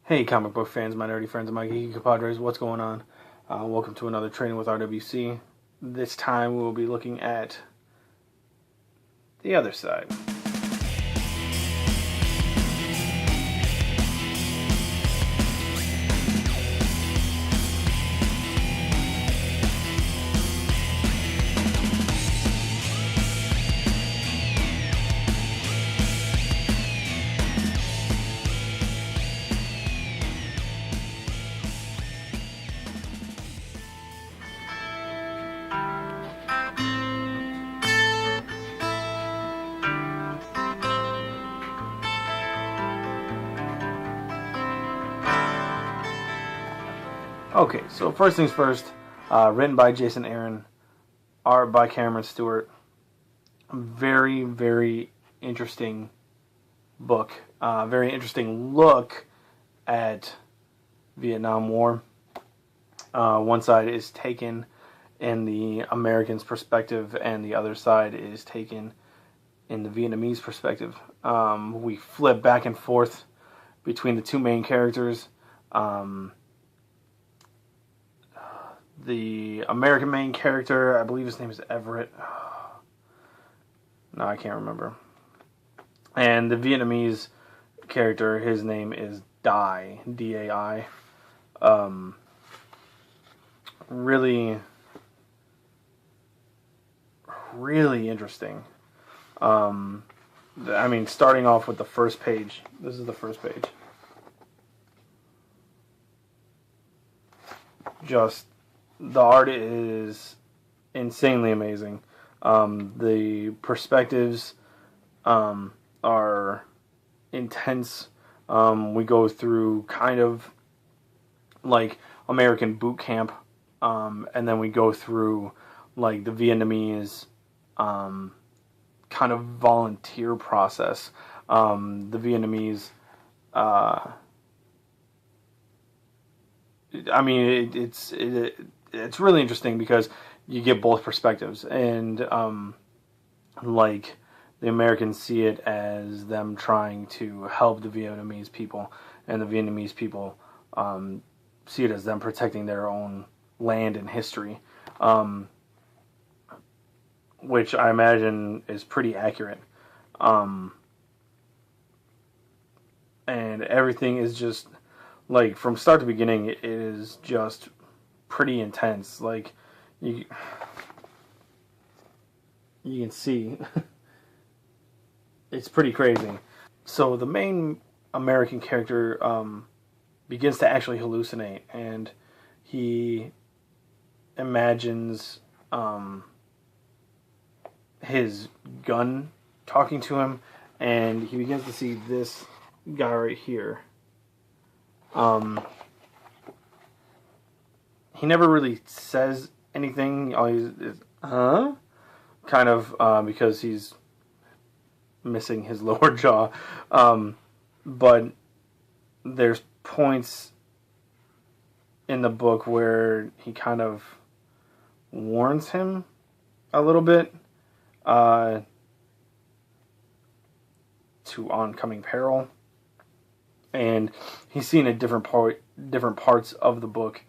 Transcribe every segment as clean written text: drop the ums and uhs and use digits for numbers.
Hey, comic book fans, my nerdy friends, and my geeky compadres, what's going on? Welcome to another Tradin with RWC. This time we will be looking at the other side. Okay, so first things first, written by Jason Aaron, art by Cameron Stewart. Very, very interesting book. Very interesting look at Vietnam War. One side is taken in the Americans' perspective, and the other side is taken in the Vietnamese perspective. We flip back and forth between the two main characters. The American main character, I believe his name is Everett. No, I can't remember. And the Vietnamese character, his name is Dai, D-A-I. Really, really interesting. I mean, starting off with the first page. This is the first page. Just, the art is insanely amazing. The perspectives are intense. We go through kind of like American boot camp, and then we go through like the Vietnamese kind of volunteer process. The Vietnamese, I mean, it's really interesting because you get both perspectives, and like the Americans see it as them trying to help the Vietnamese people, and the Vietnamese people see it as them protecting their own land and history, which I imagine is pretty accurate. And everything is just like from start to beginning, it is just pretty intense. Like you can see it's pretty crazy. So the main American character begins to actually hallucinate, and he imagines his gun talking to him, and he begins to see this guy right here. He never really says anything. All he is, huh? Kind of, because he's missing his lower jaw. But there's points in the book where he kind of warns him a little bit to oncoming peril. And he's seen a different parts of the book.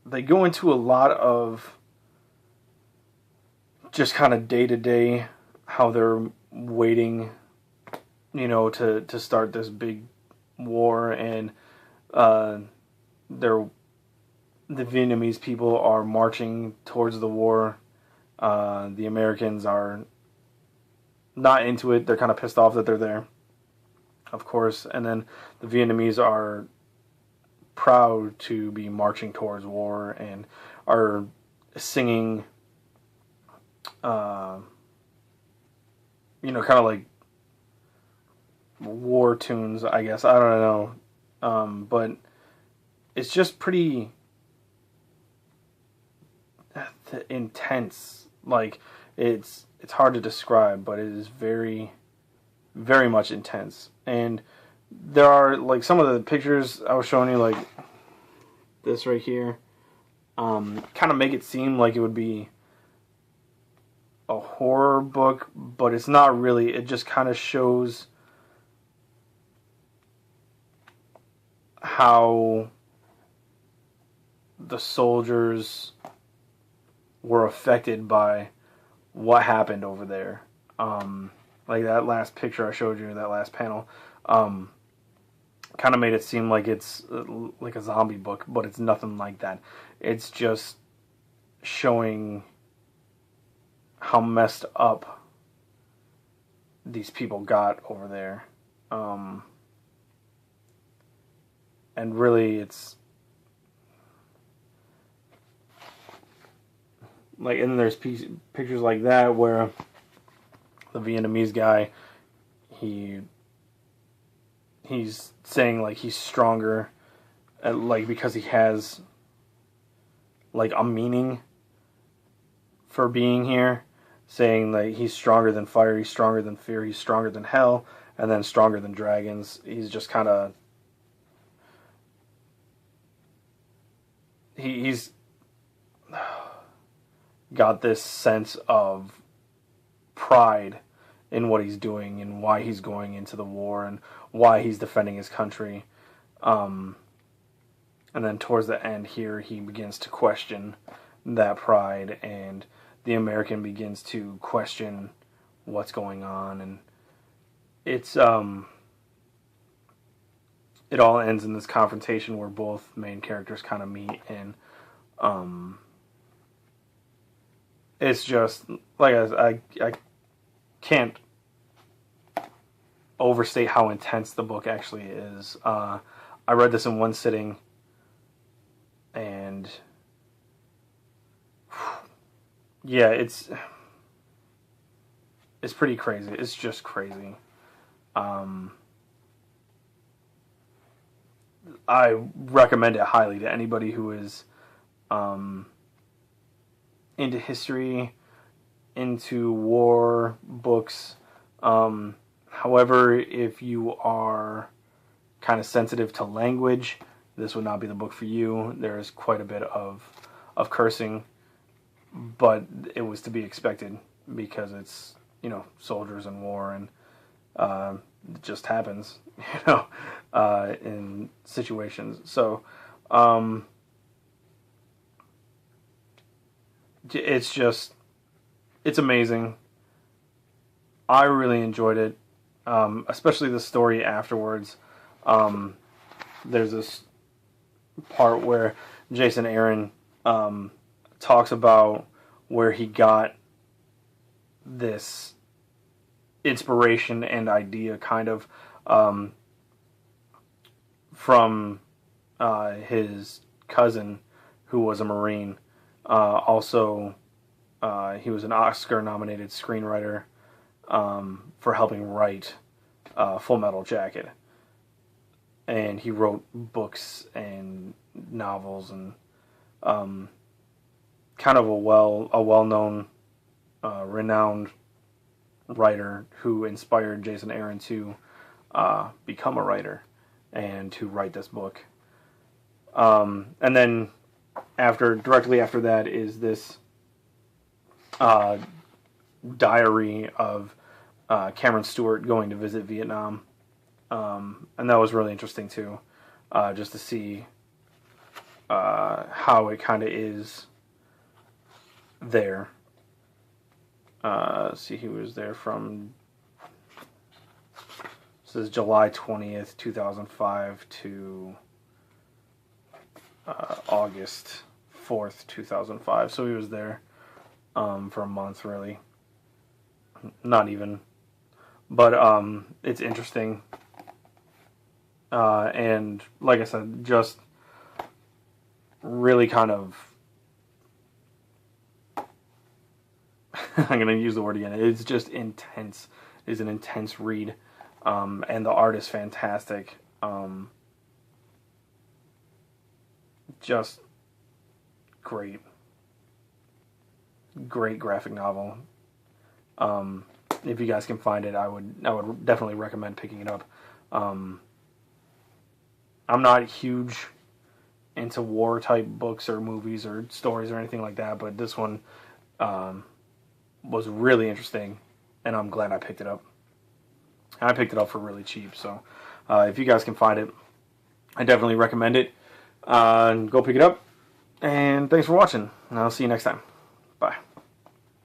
They go into a lot of just kind of day-to-day, how they're waiting, to start this big war, and the Vietnamese people are marching towards the war. The Americans are not into it. They're kind of pissed off that they're there, of course, and then the Vietnamese are proud to be marching towards war and are singing, kind of like war tunes, I guess. I don't know, but it's just pretty intense. Like it's hard to describe, but it is very, very much intense. And there are like some of the pictures I was showing you, like this right here, kind of make it seem like it would be a horror book, but it's not really. It just kind of shows how the soldiers were affected by what happened over there. Like that last picture I showed you, that last panel, kind of made it seem like it's like a zombie book, but it's nothing like that. It's just showing how messed up these people got over there. And really, it's like, and then there's pictures like that where the Vietnamese guy, he's saying like he's stronger, like because he has like a meaning for being here, saying like he's stronger than fire, he's stronger than fear, he's stronger than hell, and then stronger than dragons. He's just kind of he's got this sense of pride in what he's doing and why he's going into the war and why he's defending his country. And then towards the end here, he begins to question that pride, and the American begins to question what's going on. And it's it all ends in this confrontation where both main characters kind of meet, and it's just like I can't overstate how intense the book actually is. I read this in one sitting, and yeah, it's pretty crazy. It's just crazy. I recommend it highly to anybody who is into history, into war books. However, if you are kind of sensitive to language, this would not be the book for you. There is quite a bit of cursing, but it was to be expected because it's, you know, soldiers and war, and it just happens, you know, in situations. So it's amazing. I really enjoyed it, especially the story afterwards. There's this part where Jason Aaron talks about where he got this inspiration and idea kind of from his cousin who was a Marine. Also, he was an Oscar-nominated screenwriter for helping write Full Metal Jacket. And he wrote books and novels, and kind of a well-known, renowned writer who inspired Jason Aaron to become a writer and to write this book. And then directly after that is this diary of Cameron Stewart going to visit Vietnam. And that was really interesting too, just to see how it kind of is there. See, he was there from, this is July 20th, 2005 to August 4th, 2005. So he was there for a month, really. Not even. But it's interesting. And like I said, just really kind of, I'm going to use the word again, it's just intense. It's an intense read. And the art is fantastic. Just great. Great graphic novel. If you guys can find it, I would definitely recommend picking it up. I'm not huge into war type books or movies or stories or anything like that, but this one was really interesting, and I'm glad I picked it up. I picked it up for really cheap, so if you guys can find it, I definitely recommend it. Go pick it up. And thanks for watching. And I'll see you next time.